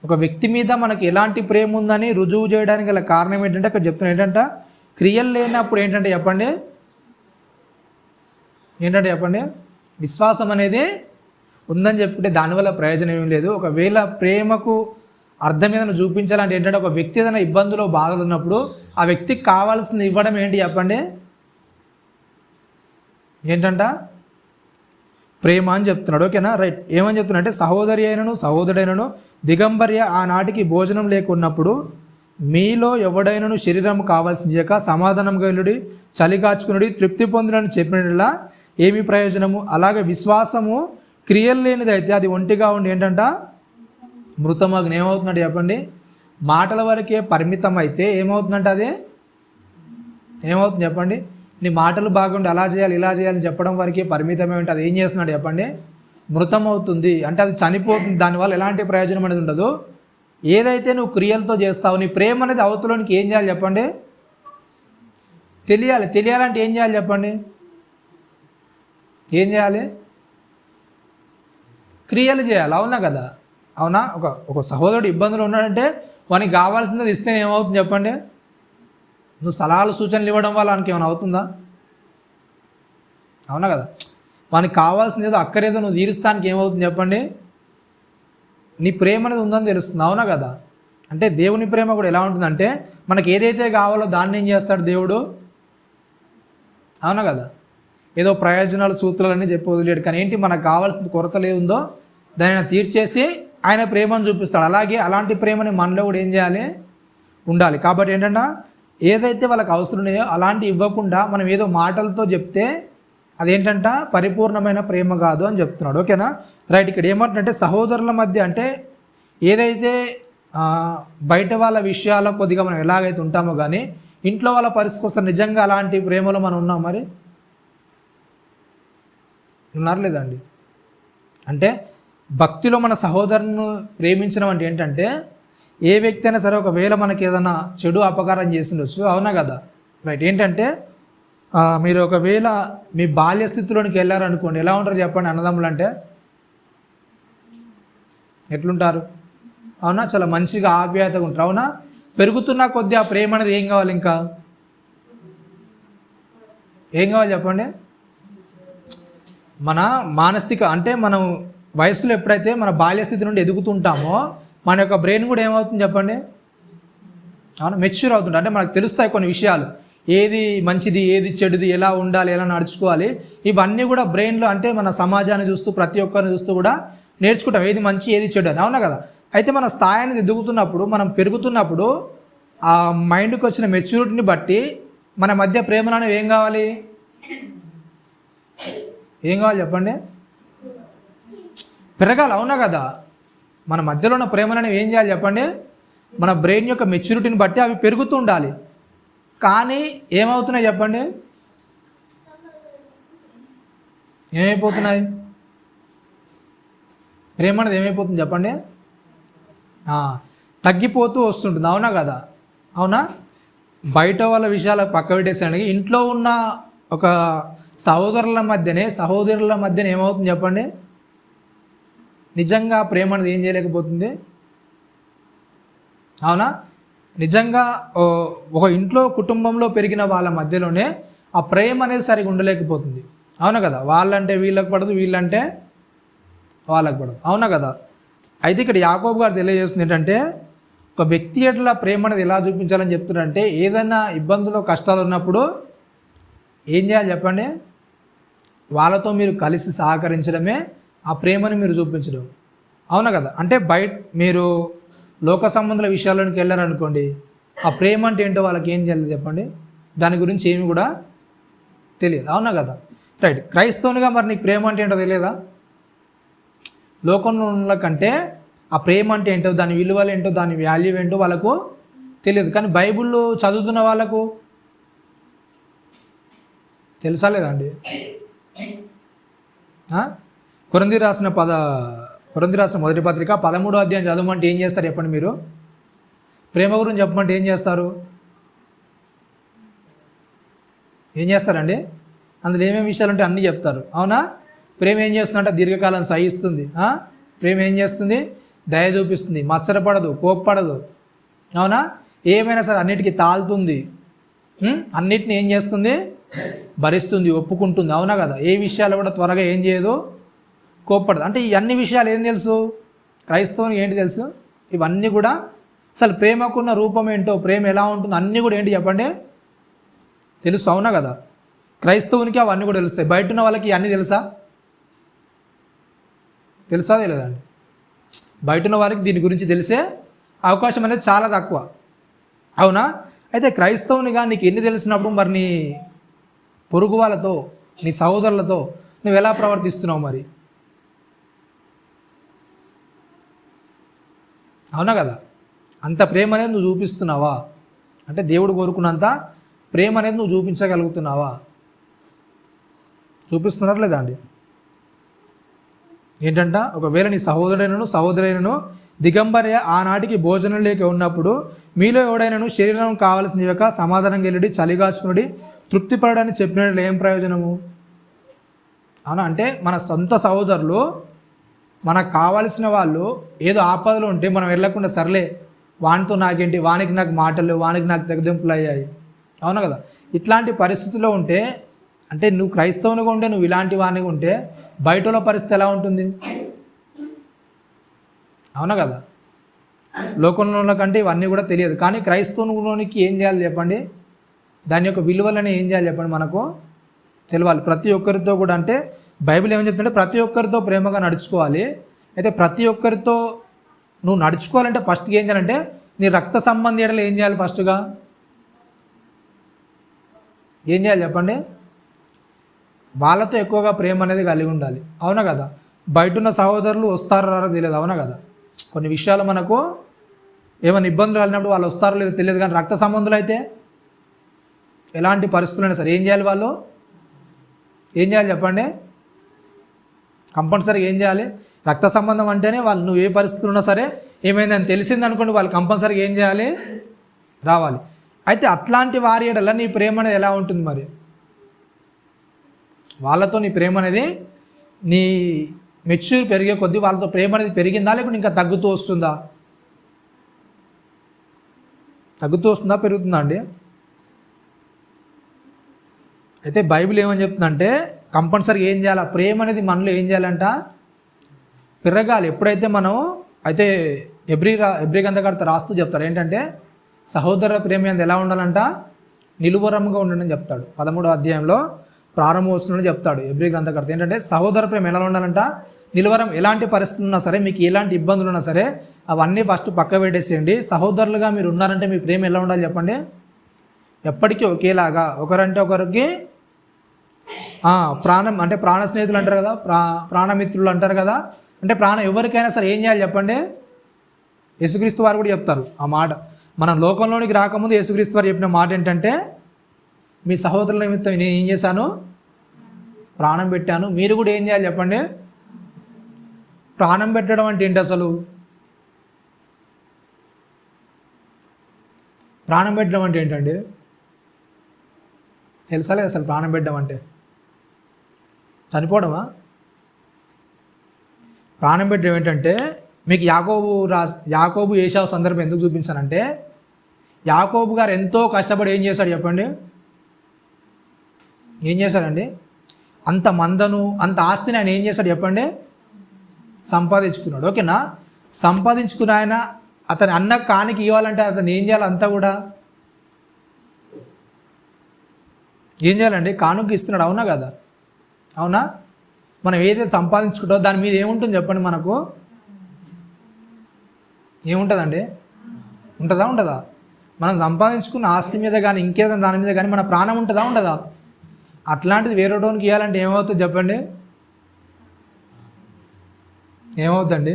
ఒక వ్యక్తి మీద మనకి ఎలాంటి ప్రేమ ఉందని రుజువు చేయడానికి గల కారణం ఏంటంటే అక్కడ చెప్తున్నాడు ఏంటంటే క్రియలు లేనప్పుడు ఏంటంటే చెప్పండి, విశ్వాసం అనేది ఉందని చెప్పుకుంటే దానివల్ల ప్రయోజనం ఏమీ లేదు. ఒకవేళ ప్రేమకు అర్థం ఏదైనా చూపించాలంటే ఏంటంటే ఒక వ్యక్తి ఏదైనా ఇబ్బందులో బాధలు ఉన్నప్పుడు ఆ వ్యక్తికి కావాల్సింది ఇవ్వడం ఏంటి చెప్పండి, ఏంటంట ప్రేమ అని చెప్తున్నాడు. ఓకేనా, రైట్. ఏమని చెప్తున్నా అంటే సహోదరి అయినను సహోదరుడైనను దిగంబర్య ఆనాటికి భోజనం లేకున్నప్పుడు మీలో ఎవడైనను శరీరం కావాల్సిన చేయక సమాధానంగా వెళ్ళుడి, చలిగాచుకునుడి, తృప్తి పొందునని చెప్పినలా ఏమి ప్రయోజనము. అలాగే విశ్వాసము క్రియలు లేనిదైతే అది ఒంటిగా ఉండి ఏంటంట మృతమగ్ని ఏమవుతుందంటే చెప్పండి, మాటల వరకే పరిమితం అయితే ఏమవుతుందంటే అది ఏమవుతుంది చెప్పండి, నీ మాటలు బాగుండి అలా చేయాలి ఇలా చేయాలని చెప్పడం వరకే పరిమితమే ఉంటే అది ఏం చేస్తున్నాడు చెప్పండి, మృతం అవుతుంది. అంటే అది చనిపోతుంది. దానివల్ల ఎలాంటి ప్రయోజనం అనేది ఉండదు. ఏదైతే నువ్వు క్రియలతో చేస్తావు, నీ ప్రేమ అనేది అవతలోనికి ఏం చేయాలి చెప్పండి, తెలియాలంటే ఏం చేయాలి చెప్పండి, ఏం చేయాలి, క్రియలు చేయాలి. అవునా కదా, అవునా. ఒక సహోదరుడు ఇబ్బందులు ఉన్నాడంటే వానికి కావాల్సింది ఇస్తేనే ఏమవుతుంది చెప్పండి, నువ్వు సలహాలు సూచనలు ఇవ్వడం వల్ల వానికి ఏమైనా అవుతుందా, అవునా కదా. వానికి కావాల్సింది ఏదో అక్కరేదో నువ్వు తీరుస్తానికి ఏమవుతుంది చెప్పండి, నీ ప్రేమ అనేది ఉందని తెలుస్తుంది. అవునా కదా. అంటే దేవుని ప్రేమ కూడా ఎలా ఉంటుందంటే మనకి ఏదైతే కావాలో దాన్ని ఏం చేస్తాడు దేవుడు, అవునా కదా. ఏదో ప్రయోజనాలు సూత్రాలన్నీ చెప్పి వదిలేడు, కానీ ఏంటి మనకు కావాల్సిన కొరత లేదుందో దాన్ని తీర్చేసి ఆయన ప్రేమను చూపిస్తాడు. అలాగే అలాంటి ప్రేమని మనలో కూడా ఏం చేయాలి, ఉండాలి. కాబట్టి ఏంటంటే ఏదైతే వాళ్ళకి అవసరం ఉన్నాయో అలాంటి ఇవ్వకుండా మనం ఏదో మాటలతో చెప్తే అదేంటంట పరిపూర్ణమైన ప్రేమ కాదు అని చెప్తున్నాడు. ఓకేనా, రైట్. ఇక్కడ ఏమంటుందంటే సహోదరుల మధ్య అంటే ఏదైతే బయట వాళ్ళ విషయాల్లో కొద్దిగా మనం ఎలాగైతే ఉంటామో కానీ ఇంట్లో వాళ్ళ పరిస్థితి వస్తే నిజంగా అలాంటి ప్రేమలో మనం ఉన్నాం, మరి ఉన్నారు లేదండి. అంటే భక్తిలో మన సహోదరుని ప్రేమించడం అంటే ఏంటంటే ఏ వ్యక్తి అయినా సరే ఒకవేళ మనకి ఏదైనా చెడు అపకారం చేసి ఉండొచ్చు, అవునా కదా, రైట్. ఏంటంటే మీరు ఒకవేళ మీ బాల్య స్థితిలోనికి వెళ్ళారనుకోండి, ఎలా ఉంటారు చెప్పండి అన్నదమ్ములు అంటే ఎట్లుంటారు, అవునా, చాలా మంచిగా ఆప్యాయతగా ఉంటారు, అవునా. పెరుగుతున్న కొద్దీ ఆ ప్రేమ అనేది ఏం కావాలి, ఇంకా ఏం కావాలి చెప్పండి, మన మానసిక అంటే మనం వయసులో ఎప్పుడైతే మన బాల్య స్థితి నుండి ఎదుగుతుంటామో మన యొక్క బ్రెయిన్ కూడా ఏమవుతుంది చెప్పండి, అవునా, మెచ్యూర్ అవుతుంటుంది. అంటే మనకు తెలుస్తాయి కొన్ని విషయాలు, ఏది మంచిది ఏది చెడుది, ఎలా ఉండాలి ఎలా నడుచుకోవాలి, ఇవన్నీ కూడా బ్రెయిన్లో అంటే మన సమాజాన్ని చూస్తూ ప్రతి ఒక్కరిని చూస్తూ కూడా నేర్చుకుంటాం, ఏది మంచి ఏది చెడు అని, అవునా కదా. అయితే మన స్థాయిని ఎదుగుతున్నప్పుడు మనం పెరుగుతున్నప్పుడు ఆ మైండ్కి వచ్చిన మెచ్యూరిటీని బట్టి మన మధ్య ప్రేమలు అనేవి ఏం కావాలి చెప్పండి, పెరగాలి, అవునా కదా. మన మధ్యలో ఉన్న ప్రేమలు అనేవి ఏం చేయాలి చెప్పండి, మన బ్రెయిన్ యొక్క మెచ్యూరిటీని బట్టి అవి పెరుగుతూ ఉండాలి. కానీ ఏమవుతున్నాయి చెప్పండి, ఏమైపోతున్నాయి, ప్రేమ అనేది ఏమైపోతుంది చెప్పండి, తగ్గిపోతూ వస్తుంటుంది, అవునా కదా, అవునా. బయట వాళ్ళ విషయాలు పక్క పెట్టేసానికి ఇంట్లో ఉన్న ఒక సహోదరుల మధ్యనే ఏమవుతుంది చెప్పండి, నిజంగా ప్రేమ అనేది ఏం చేయలేకపోతుంది, అవునా. నిజంగా ఒక ఇంట్లో కుటుంబంలో పెరిగిన వాళ్ళ మధ్యలోనే ఆ ప్రేమ అనేది సరిగా ఉండలేకపోతుంది, అవునా కదా. వాళ్ళంటే వీళ్ళకి పడదు, వీళ్ళంటే వాళ్ళకి పడదు, అవునా కదా. అయితే ఇక్కడ యాకోబు గారు తెలియజేస్తుంది ఏంటంటే ఒక వ్యక్తి ఎట్లా ప్రేమ అనేది ఎలా చూపించాలని చెప్తున్నారంటే ఏదైనా ఇబ్బందులు కష్టాలు ఉన్నప్పుడు ఏం చేయాలి చెప్పండి, వాళ్ళతో మీరు కలిసి సహకరించడమే ఆ ప్రేమని మీరు చూపించడం, అవునా కదా. అంటే మీరు లోక సంబంధాల విషయాల్లోకి వెళ్ళారనుకోండి, ఆ ప్రేమ అంటే ఏంటో వాళ్ళకి ఏం చేయాలి చెప్పండి, దాని గురించి ఏమి కూడా తెలియదు, అవునా కదా, రైట్. క్రైస్తవునిగా మరి నీకు ప్రేమ అంటే ఏంటో తెలియదా, లోకంలో కంటే ఆ ప్రేమ అంటే ఏంటో దాని విలువలు ఏంటో దాని వాల్యూ ఏంటో వాళ్ళకు తెలియదు. కానీ బైబిల్లో చదువుతున్న వాళ్ళకు తెలుసా లేదండి. కొరింథీ రాసిన మొదటి పత్రిక 13వ అధ్యాయం చదవమంటే ఏం చేస్తారు చెప్పండి, మీరు ప్రేమ గురించి చెప్పమంటే ఏం చేస్తారండి, అందులో ఏమేమి విషయాలు ఉంటే అన్నీ చెప్తారు, అవునా. ప్రేమ ఏం చేస్తుందంటే దీర్ఘకాలం సహిస్తుంది, ప్రేమ ఏం చేస్తుంది, దయ చూపిస్తుంది, మత్సరపడదు, కోప్పడదు, అవునా. ఏమైనా సరే అన్నిటికీ తాళ్తుంది, అన్నిటిని ఏం చేస్తుంది, భరిస్తుంది, ఒప్పుకుంటుంది, అవునా కదా. ఏ విషయాలు కూడా త్వరగా ఏం చేయదు, కోప్పడదు. అంటే ఈ అన్ని విషయాలు ఏం తెలుసు క్రైస్తవునికి, ఏంటి తెలుసు, ఇవన్నీ కూడా అసలు ప్రేమకున్న రూపం ఏంటో, ప్రేమ ఎలా ఉంటుందో అన్నీ కూడా ఏంటి చెప్పండి తెలుసు, అవునా కదా. క్రైస్తవునికి అవన్నీ కూడా తెలుస్తాయి. బయట ఉన్న వాళ్ళకి అన్నీ తెలుసా తెలియదండి. బయట ఉన్న వారికి దీని గురించి తెలిసే అవకాశం అనేది చాలా తక్కువ, అవునా. అయితే క్రైస్తవునిగా నీకు ఎన్ని తెలిసినప్పుడు మరి నీ పొరుగు వాళ్ళతో నీ సహోదరులతో నువ్వు ఎలా ప్రవర్తిస్తున్నావు, మరి అవునా కదా? అంత ప్రేమ అనేది నువ్వు చూపిస్తున్నావా? అంటే దేవుడు కోరుకున్నంత ప్రేమ అనేది నువ్వు చూపించగలుగుతున్నావా? చూపిస్తున్నారు లేదా అండి? ఏంటంట, ఒకవేళ నీ సహోదరుడైనను దిగంబర ఆనాటికి భోజనం లేక ఉన్నప్పుడు మీలో ఎవడైనాను శరీరం కావలసిన యొక్క సమాధానం గెలిడి చలిగాచుకునుడి తృప్తిపడని చెప్పినట్లు ఏం ప్రయోజనము? అవునా? అంటే మన సొంత సహోదరులు మనకు కావాల్సిన వాళ్ళు ఏదో ఆపదలు ఉంటే మనం వెళ్ళకుండా సర్లే వానితో నాకేంటి, వానికి నాకు మాటలు, వానికి నాకు తెగదెంపులు అయ్యాయి. అవునా కదా? ఇట్లాంటి పరిస్థితుల్లో ఉంటే, అంటే నువ్వు క్రైస్తవునిగా ఉంటే, నువ్వు ఇలాంటి వానిగా ఉంటే బయటలో పరిస్థితి ఎలా ఉంటుంది? అవునా కదా? లోకంలో కంటే ఇవన్నీ కూడా తెలియదు, కానీ క్రైస్తవునికి ఏం చేయాలి చెప్పండి? దాని యొక్క విలువలని ఏం చేయాలి చెప్పండి? మనకు తెలియాలి. ప్రతి ఒక్కరితో కూడా, అంటే బైబిల్ ఏమని చెప్తుంటే ప్రతి ఒక్కరితో ప్రేమగా నడుచుకోవాలి. అయితే ప్రతి ఒక్కరితో నువ్వు నడుచుకోవాలంటే ఫస్ట్గా ఏం చేయాలంటే నీ రక్త సంబంధీయులు ఏం చేయాలి? ఫస్ట్గా ఏం చేయాలి చెప్పండి? వాళ్ళతో ఎక్కువగా ప్రేమ అనేది కలిగి ఉండాలి. అవునా కదా? బయట ఉన్న సహోదరులు వస్తారో రారో తెలియదు. అవునా కదా? కొన్ని విషయాలు మనకు ఏమైనా ఇబ్బందులు కలిగినప్పుడు వాళ్ళు వస్తారో లేదో తెలియదు, కానీ రక్త సంబంధులు అయితే ఎలాంటి పరిస్థితులైనా సరే ఏం చేయాలి? వాళ్ళు ఏం చేయాలి చెప్పండి? కంపల్సరీగా ఏం చేయాలి? రక్త సంబంధం అంటేనే వాళ్ళు నువ్వు ఏ పరిస్థితులు ఉన్నా సరే ఏమైందని తెలిసింది అనుకోండి, వాళ్ళు కంపల్సరీగా ఏం చేయాలి? రావాలి. అయితే అట్లాంటి వారి ఎడల నీ ప్రేమ అనేది ఎలా ఉంటుంది మరి? వాళ్ళతో నీ ప్రేమ అనేది నీ మెచ్యూర్ పెరిగే కొద్దీ వాళ్ళతో ప్రేమ అనేది పెరిగిందా, లేకుంటే ఇంకా తగ్గుతూ వస్తుందా? తగ్గుతూ వస్తుందా, పెరుగుతుందా అండి? అయితే బైబిల్ ఏమని చెప్తుందంటే కంపల్సరీ ఏం చేయాలి? ప్రేమ అనేది మనలో ఏం చేయాలంట? పెరగాలి. ఎప్పుడైతే మనం అయితే ఎబ్రీ గ్రంథకర్త రాస్తూ చెప్తాడు ఏంటంటే సహోదర ప్రేమ అనేది ఎలా ఉండాలంట? నిలువరంగా ఉండాలని చెప్తాడు. 13వ అధ్యాయంలో ప్రారంభోత్సవంలో చెప్తాడు ఎబ్రీ గ్రంథకర్త ఏంటంటే సహోదర ప్రేమ ఎలా ఉండాలంట? నిలువరం. ఎలాంటి పరిస్థితులు ఉన్నా సరే, మీకు ఎలాంటి ఇబ్బందులు ఉన్నా సరే అవన్నీ ఫస్ట్ పక్క పెట్టేసేయండి. సహోదరులుగా మీరు ఉన్నారంటే మీ ప్రేమ ఎలా ఉండాలి చెప్పండి? ఎప్పటికీ ఒకేలాగా, ఒకరంటే ఒకరికి ప్రాణం, అంటే ప్రాణ స్నేహితులు అంటారు కదా, ప్రాణమిత్రులు అంటారు కదా. అంటే ఎవరికైనా సరే ఏం చేయాలి చెప్పండి? యేసుక్రీస్తు వారు కూడా చెప్తారు ఆ మాట. మనం లోకంలోనికి రాకముందు యేసుక్రీస్తు వారు చెప్పిన మాట ఏంటంటే మీ సహోదరుల నిమిత్తం నేను ఏం చేశాను? ప్రాణం పెట్టాను. మీరు కూడా ఏం చేయాలి చెప్పండి? ప్రాణం పెట్టడం అంటే ఏంటి అసలు? ప్రాణం పెట్టడం అంటే ఏంటండి? తెలుసా లేదు అసలు? ప్రాణం పెట్టడం అంటే చనిపోవడమా? ప్రాణం పెట్టడం ఏంటంటే మీకు యాకోబు ఏశావు సందర్భం ఎందుకు చూపించానంటే యాకోబు గారు ఎంతో కష్టపడి ఏం చేశాడు చెప్పండి? ఏం చేశాడండి? అంత మందను, అంత ఆస్తిని ఆయన ఏం చేశాడు చెప్పండి? సంపాదించుకున్నాడు. ఓకేనా? సంపాదించుకున్న ఆయన అతని అన్న కానికి ఇవ్వాలంటే అతను ఏం చేయాలి? అంతా కూడా ఏం చేయాలండి? కానుక ఇస్తున్నాడు. అవునా కదా? అవునా? మనం ఏదైతే సంపాదించుకుంటామో దాని మీద ఏముంటుంది చెప్పండి? మనకు ఏముంటుందండి? ఉంటుందా? మనం సంపాదించుకున్న ఆస్తి మీద కానీ ఇంకేదైనా దాని మీద కానీ మన ప్రాణం ఉంటుందా? అట్లాంటిది వేరేటోనికి ఇవ్వాలంటే ఏమవుతుంది చెప్పండి? ఏమవుతుందండి?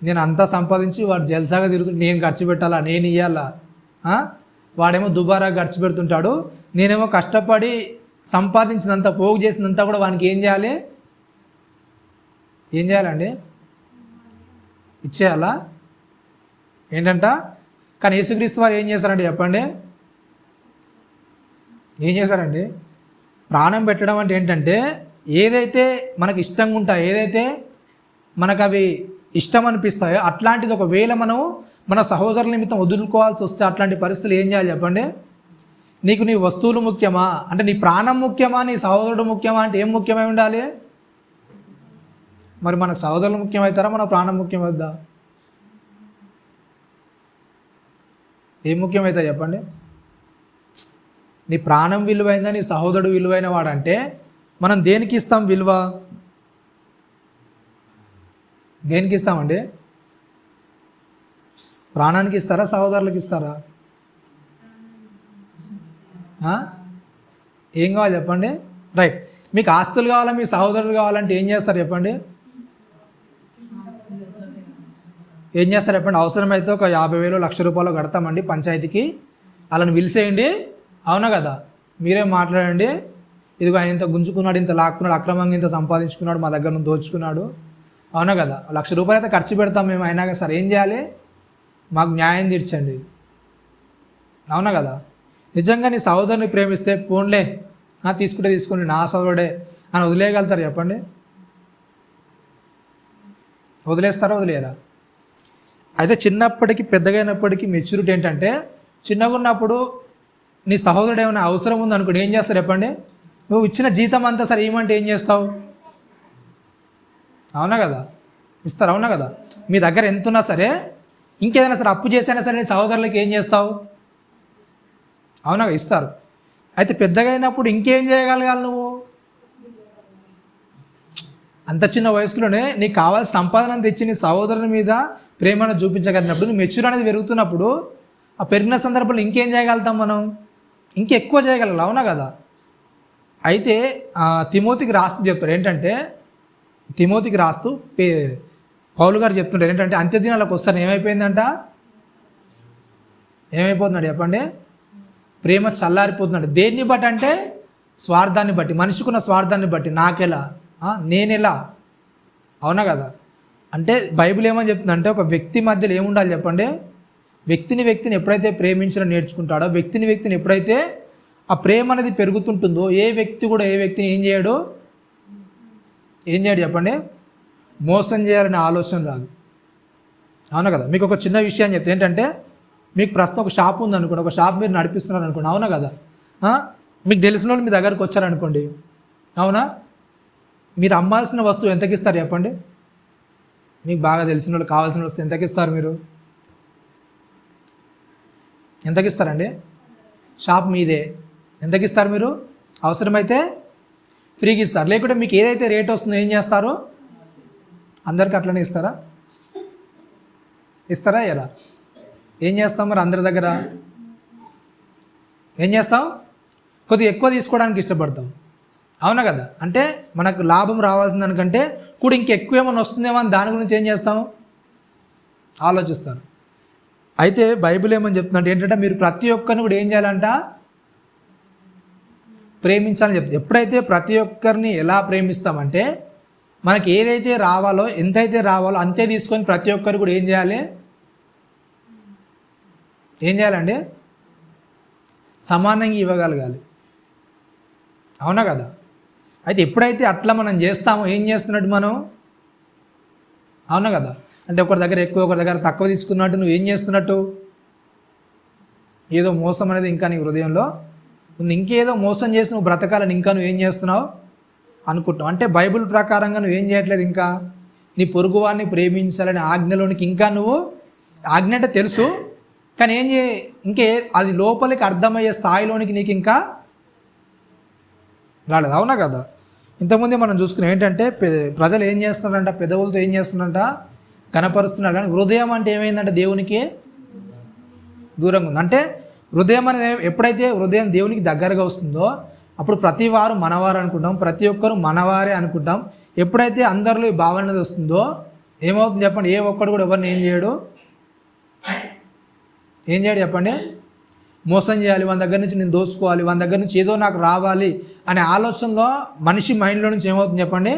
నేను అంతా సంపాదించి వాడు జల్సాగా తిరుగుతుంటే నేను ఖర్చు పెట్టాలా, నేను ఇవ్వాలా? వాడేమో దుబారా ఖర్చు పెడుతుంటాడు, నేనేమో కష్టపడి సంపాదించినంత పోగు చేసినంత కూడా వానికి ఏం చేయాలండి? ఇచ్చేయాలా? ఏంటంట? కానీ యేసుక్రీస్తు వారు ఏం చేశారండి చెప్పండి? ఏం చేశారండి? ప్రాణం పెట్టడం అంటే ఏంటంటే ఏదైతే మనకి ఇష్టంగా ఉంటాయో, ఏదైతే మనకు అవి ఇష్టం అనిపిస్తాయో అట్లాంటిది ఒకవేళ మనం మన సహోదరుల నిమిత్తం వదులుకోవాల్సి వస్తే అట్లాంటి పరిస్థితులు ఏం చేయాలి చెప్పండి? నీకు నీ వస్తువులు ముఖ్యమా, అంటే నీ ప్రాణం ముఖ్యమా, నీ సహోదరుడు ముఖ్యమా? అంటే ఏం ముఖ్యమై ఉండాలి? మరి మనకు సహోదరులు ముఖ్యమవుతారా, మన ప్రాణం ముఖ్యమవుద్దా? ఏం ముఖ్యమవుతాయి చెప్పండి? నీ ప్రాణం విలువైందా, నీ సహోదరుడు విలువైన వాడంటే మనం దేనికి ఇస్తాం విలువ? దేనికి ఇస్తామండి? ప్రాణానికి ఇస్తారా, సహోదరులకు ఇస్తారా? ఏం కావాలి చెప్పండి? రైట్. మీకు ఆస్తులు కావాలా, మీ సహోదరులు కావాలంటే ఏం చేస్తారు చెప్పండి? ఏం చేస్తారు చెప్పండి, అవసరమైతే ఒక 50,000 1,00,000 కడతామండి పంచాయతీకి, వాళ్ళని పిలిచేయండి. అవునా కదా, మీరే మాట్లాడండి, ఇదిగో ఆయన ఇంత గుంజుకున్నాడు, ఇంత లాక్కున్నాడు, అక్రమంగా ఇంత సంపాదించుకున్నాడు, మా దగ్గర నుంచి దోచుకున్నాడు. అవునా కదా, ₹1,00,000 అయితే ఖర్చు పెడతాం మేము, అయినా కదా సార్ ఏం చేయాలి, మాకు న్యాయం తీర్చండి. అవునా కదా, నిజంగా నీ సహోదరుని ప్రేమిస్తే పోన్లే తీసుకుంటే తీసుకోండి నా సహోదరుడే అని వదిలేయగలుగుతారు చెప్పండి? వదిలేస్తారా, వదిలేయరా? అయితే చిన్నప్పటికీ పెద్దగా అయినప్పటికీ మెచ్యూరిటీ ఏంటంటే, చిన్నగా ఉన్నప్పుడు నీ సహోదరుడు ఏమైనా అవసరం ఉందనుకోండి, ఏం చేస్తారు చెప్పండి? నువ్వు ఇచ్చిన జీతం అంతా సరే ఏమంటే ఏం చేస్తావు? అవునా కదా, ఇస్తారు. అవునా కదా, మీ దగ్గర ఎంత ఉన్నా సరే, ఇంకేదైనా సరే అప్పు చేసైనా సరే నీ సహోదరులకి ఏం చేస్తావు? అవునా, ఇస్తారు. అయితే పెద్దగా అయినప్పుడు ఇంకేం చేయగలగాలి నువ్వు? అంత చిన్న వయసులోనే నీకు కావాల్సిన సంపాదన తెచ్చి నీ సహోదరుని మీద ప్రేమను చూపించగలిగినప్పుడు, నువ్వు మెచ్యూర్ అనేది పెరుగుతున్నప్పుడు, ఆ పెరిగిన సందర్భంలో ఇంకేం చేయగలుగుతాం మనం? ఇంకెక్కువ చేయగలం. అవునా కదా. అయితే తిమోతికి రాస్తూ చెప్తారు ఏంటంటే, తిమోతికి రాస్తూ పౌలు గారు చెప్తుంటారు ఏంటంటే, అంత్యదినాలకు వస్తాను ఏమైపోయిందంట, ఏమైపోతున్నాడు చెప్పండి? ప్రేమ చల్లారిపోతున్నాడు. దేన్ని బట్టి అంటే స్వార్థాన్ని బట్టి, మనిషికున్న స్వార్థాన్ని బట్టి. నాకెలా, నేనెలా. అవునా కదా. అంటే బైబిల్ ఏమని చెప్తుందంటే, ఒక వ్యక్తి మధ్యలో ఏముండాలి చెప్పండి? వ్యక్తిని ఎప్పుడైతే ప్రేమించడం నేర్చుకుంటాడో, వ్యక్తిని ఎప్పుడైతే ఆ ప్రేమ అనేది పెరుగుతుంటుందో, ఏ వ్యక్తి కూడా ఏ వ్యక్తిని ఏం చేయడు చెప్పండి? మోసం చేయాలనే ఆలోచన రాదు. అవునా కదా. మీకు ఒక చిన్న విషయం చెప్తే ఏంటంటే, మీకు ప్రస్తుతం ఒక షాప్ ఉందనుకోండి, ఒక షాప్ మీరు నడిపిస్తున్నారు అనుకోండి. అవునా కదా. మీకు తెలిసిన వాళ్ళు మీ దగ్గరకు వచ్చారనుకోండి, అవునా, మీరు అమ్మాల్సిన వస్తువు ఎంతకి ఇస్తారు చెప్పండి? మీకు బాగా తెలిసిన వాళ్ళు కావాల్సిన వస్తువు ఎంతకి ఇస్తారు? మీరు ఎంతకి ఇస్తారండి? షాప్ మీదే, ఎంతకి ఇస్తారు మీరు? అవసరమైతే ఫ్రీకి ఇస్తారు. లేకుంటే మీకు ఏదైతే రేట్ వస్తుందో ఏం చేస్తారు? అందరికి అట్లనే ఇస్తారా? ఇస్తారా ఎరా? ఏం చేస్తాం మరి అందరి దగ్గర? ఏం చేస్తాం? కొద్దిగా ఎక్కువ తీసుకోవడానికి ఇష్టపడతాం. అవునా కదా. అంటే మనకు లాభం రావాల్సిన దానికంటే కూడా ఇంకెక్కువ ఏమైనా వస్తుందేమో అని దాని గురించి ఏం చేస్తాం? ఆలోచిస్తారు. అయితే బైబిల్ ఏమని చెప్తుందంటే ఏంటంటే, మీరు ప్రతి ఒక్కరిని కూడా ఏం చేయాలంట? ప్రేమించాలని చెప్తుంది. ఎప్పుడైతే ప్రతి ఒక్కరిని ఎలా ప్రేమిస్తామంటే, మనకి ఏదైతే రావాలో, ఎంతైతే రావాలో అంతే తీసుకొని ప్రతి ఒక్కరు కూడా ఏం చేయాలి? ఏం చేయాలండి? సమానంగా ఇవ్వగలగాలి. అవునా కదా. అయితే ఎప్పుడైతే అట్లా మనం చేస్తామో ఏం చేస్తున్నట్టు మనం? అవునా కదా. అంటే ఒకరి దగ్గర ఎక్కువ, ఒకరి దగ్గర తక్కువ తీసుకున్నట్టు నువ్వు ఏం చేస్తున్నట్టు? ఏదో మోసం అనేది ఇంకా నీ హృదయంలో ఉంది. ఇంకేదో మోసం చేసి నువ్వు బ్రతకాలని ఇంకా నువ్వు ఏం చేస్తున్నావు అనుకుంటున్నావు. అంటే బైబిల్ ప్రకారంగా నువ్వు ఏం చేయట్లేదు, ఇంకా నీ పొరుగువాన్ని ప్రేమించాలని ఆజ్ఞలోనికి ఇంకా నువ్వు, ఆజ్ఞ అంటే తెలుసు కానీ ఏం ఇంకే అది లోపలికి అర్థమయ్యే స్థాయిలోనికి నీకు ఇంకా రాలేదు. అవునా కదా. ఇంతకుముందే మనం చూసుకున్నాం ఏంటంటే, ప్రజలు ఏం చేస్తున్నారంట, పెదవులతో ఏం చేస్తున్నారంట, కనపరుస్తున్నారు, కానీ హృదయం అంటే ఏమైందంటే దేవునికి దూరంగా ఉంది. అంటే హృదయం అనేది ఎప్పుడైతే హృదయం దేవునికి దగ్గరగా వస్తుందో అప్పుడు ప్రతి వారు మనవారు అనుకుంటాం, ప్రతి ఒక్కరు మనవారే అనుకుంటాం. ఎప్పుడైతే అందరిలో ఈ భావన అనేది వస్తుందో ఏమవుతుంది చెప్పండి? ఏ ఒక్కడు కూడా ఎవరిని ఏం చేయడు చెప్పండి? మోసం చేయాలి, వాళ్ళ దగ్గర నుంచి నేను దోచుకోవాలి, వాళ్ళ దగ్గర నుంచి ఏదో నాకు రావాలి అనే ఆలోచనలో మనిషి మైండ్లో నుంచి ఏమవుతుంది చెప్పండి?